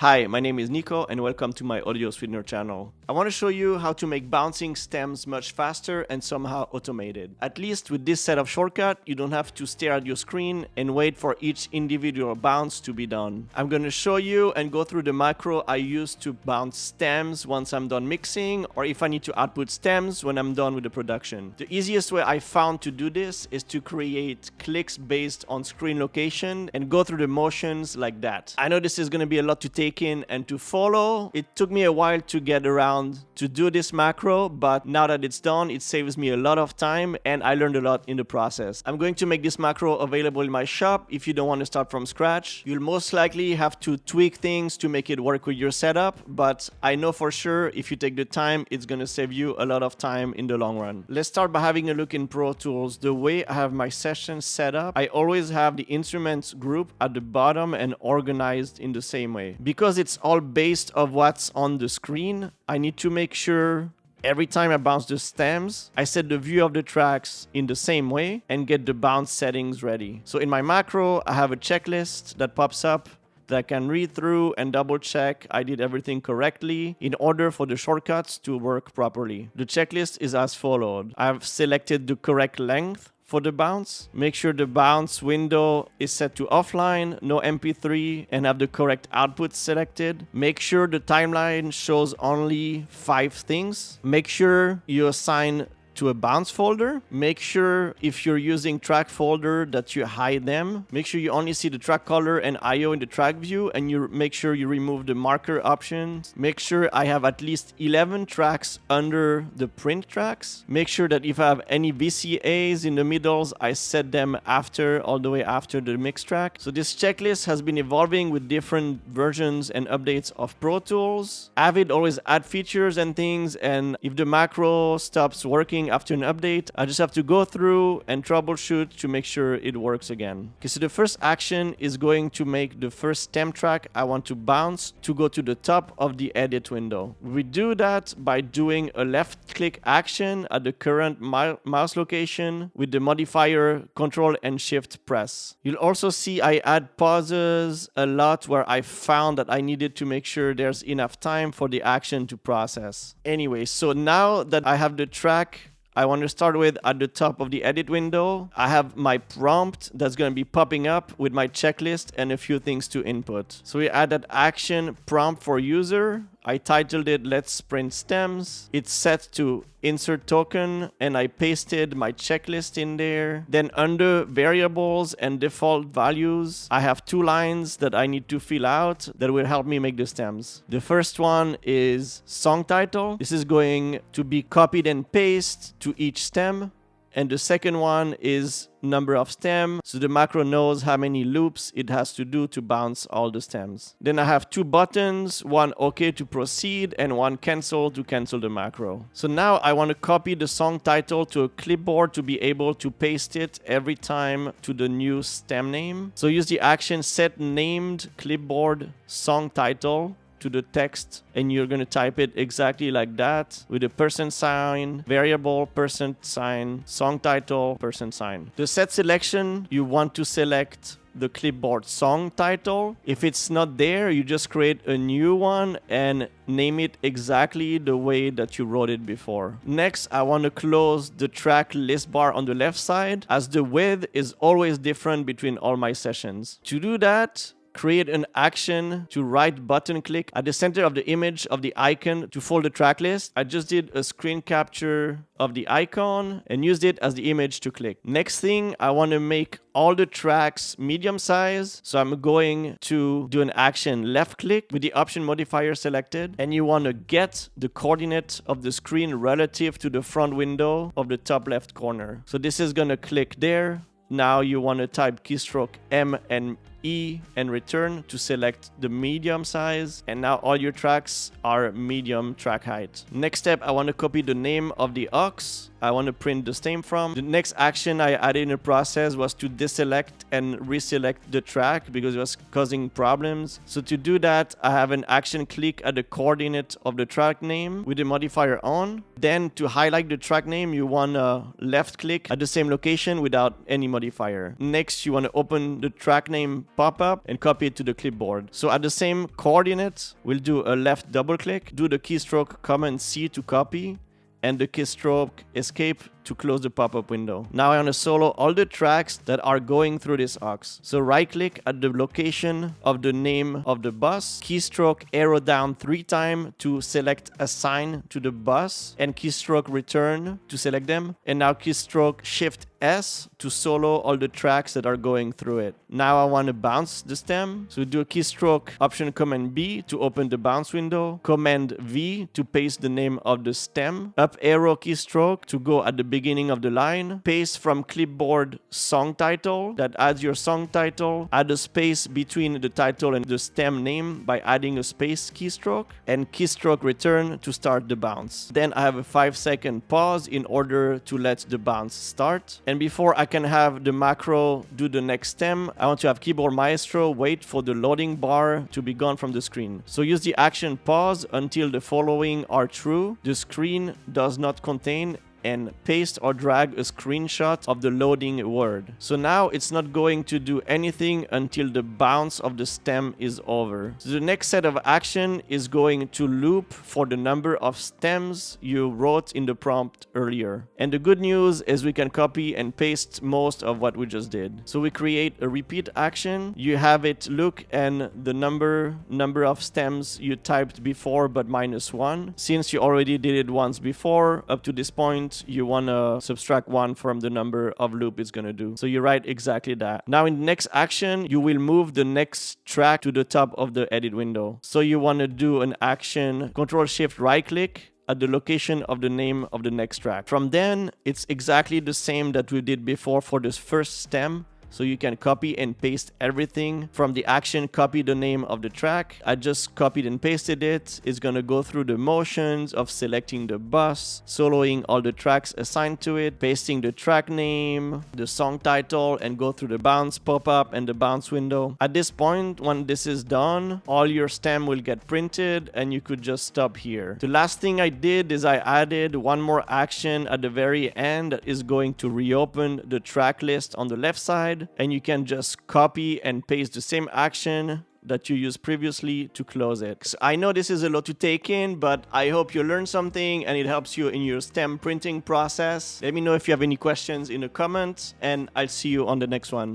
Hi, my name is Nico and welcome to my audio sweetener channel. I want to show you how to make bouncing stems much faster and somehow automated. At least with this set of shortcut, you don't have to stare at your screen and wait for each individual bounce to be done. I'm going to show you and go through the macro I use to bounce stems once I'm done mixing, or if I need to output stems when I'm done with the production. The easiest way I found to do this is to create clicks based on screen location and go through the motions like that. I know this is going to be a lot to take in and to follow. It took me a while to get around to do this macro, but now that it's done, it saves me a lot of time and I learned a lot in the process. I'm going to make this macro available in my shop if you don't want to start from scratch. You'll most likely have to tweak things to make it work with your setup, but I know for sure if you take the time, it's going to save you a lot of time in the long run. Let's start by having a look in Pro Tools. The way I have my sessions set up, I always have the instruments group at the bottom and organized in the same way. Because it's all based on what's on the screen, I need to make sure every time I bounce the stems, I set the view of the tracks in the same way and get the bounce settings ready. So in my macro, I have a checklist that pops up that I can read through and double check I did everything correctly in order for the shortcuts to work properly. The checklist is as followed. I've selected the correct length for the bounce. Make sure the bounce window is set to offline, no MP3, and have the correct output selected. Make sure the timeline shows only 5 things. Make sure you assign to a bounce folder. Make sure if you're using track folder that you hide them. Make sure you only see the track color and IO in the track view, and you make sure you remove the marker options. Make sure I have at least 11 tracks under the print tracks. Make sure that if I have any VCAs in the middles, I set them after, all the way after the mix track. So this checklist has been evolving with different versions and updates of Pro Tools. Avid always add features and things, and if the macro stops working after an update, I just have to go through and troubleshoot to make sure it works again. Okay, so the first action is going to make the first stem track I want to bounce to go to the top of the edit window. We do that by doing a left click action at the current mouse location with the modifier Control and Shift press. You'll also see I add pauses a lot where I found that I needed to make sure there's enough time for the action to process. Anyway, so now that I have the track I want to start with at the top of the edit window, I have my prompt that's going to be popping up with my checklist and a few things to input. So we add that action prompt for user. I titled it Let's Print Stems. It's set to insert token and I pasted my checklist in there. Then under variables and default values, I have 2 lines that I need to fill out that will help me make the stems. The first one is song title. This is going to be copied and pasted to each stem. And the second one is number of stem, so the macro knows how many loops it has to do to bounce all the stems. Then I have 2 buttons, one OK to proceed and one cancel to cancel the macro. So now I want to copy the song title to a clipboard to be able to paste it every time to the new stem name. So use the action set named clipboard song title to the text, and you're going to type it exactly like that with a %, variable, %, song title, %. The set selection, you want to select the clipboard song title. If it's not there, you just create a new one and name it exactly the way that you wrote it before. Next, I want to close the track list bar on the left side, as the width is always different between all my sessions. To do that, create an action to right button click at the center of the image of the icon to fold the track list. I just did a screen capture of the icon and used it as the image to click. Next thing, I want to make all the tracks medium size. So I'm going to do an action left click with the option modifier selected, and you want to get the coordinate of the screen relative to the front window of the top left corner. So this is going to click there. Now you want to type keystroke M and E and return to select the medium size, and now all your tracks are medium track height. Next step, I want to copy the name of the aux I want to print the stem from. The next action I added in the process was to deselect and reselect the track because it was causing problems. So to do that, I have an action click at the coordinate of the track name with the modifier on. Then to highlight the track name, you want to left click at the same location without any modifier. Next, you want to open the track name pop-up and copy it to the clipboard. So at the same coordinates, we'll do a left double click, do the keystroke Command C to copy, and the keystroke Escape to close the pop-up window. Now I want to solo all the tracks that are going through this aux. So right click at the location of the name of the bus, keystroke arrow down 3 times to select assign to the bus, and keystroke return to select them, and now keystroke shift S to solo all the tracks that are going through it. Now I want to bounce the stem. So do a keystroke Option Command B to open the bounce window, Command V to paste the name of the stem, up arrow keystroke to go at the beginning of the line, paste from clipboard song title, that adds your song title, add a space between the title and the stem name by adding a space keystroke, and keystroke return to start the bounce. Then I have a 5-second pause in order to let the bounce start. And before I can have the macro do the next stem, I want to have Keyboard Maestro wait for the loading bar to be gone from the screen. So use the action pause until the following are true. The screen does not contain, and paste or drag a screenshot of the loading word. So now it's not going to do anything until the bounce of the stem is over. So the next set of action is going to loop for the number of stems you wrote in the prompt earlier. And the good news is we can copy and paste most of what we just did. So we create a repeat action. You have it look and the number of stems you typed before but -1. Since you already did it once before, up to this point, you want to subtract 1 from the number of loop it's going to do. So you write exactly that. Now in the next action, you will move the next track to the top of the edit window. So you want to do an action, Control Shift right click at the location of the name of the next track. From then, it's exactly the same that we did before for this first stem. So you can copy and paste everything. From the action, copy the name of the track. I just copied and pasted it. It's gonna go through the motions of selecting the bus, soloing all the tracks assigned to it, pasting the track name, the song title, and go through the bounce pop-up and the bounce window. At this point, when this is done, all your stem will get printed and you could just stop here. The last thing I did is I added one more action at the very end that is going to reopen the track list on the left side. And you can just copy and paste the same action that you used previously to close it. So I know this is a lot to take in, but I hope you learned something and it helps you in your stem printing process. Let me know if you have any questions in the comments, and I'll see you on the next one.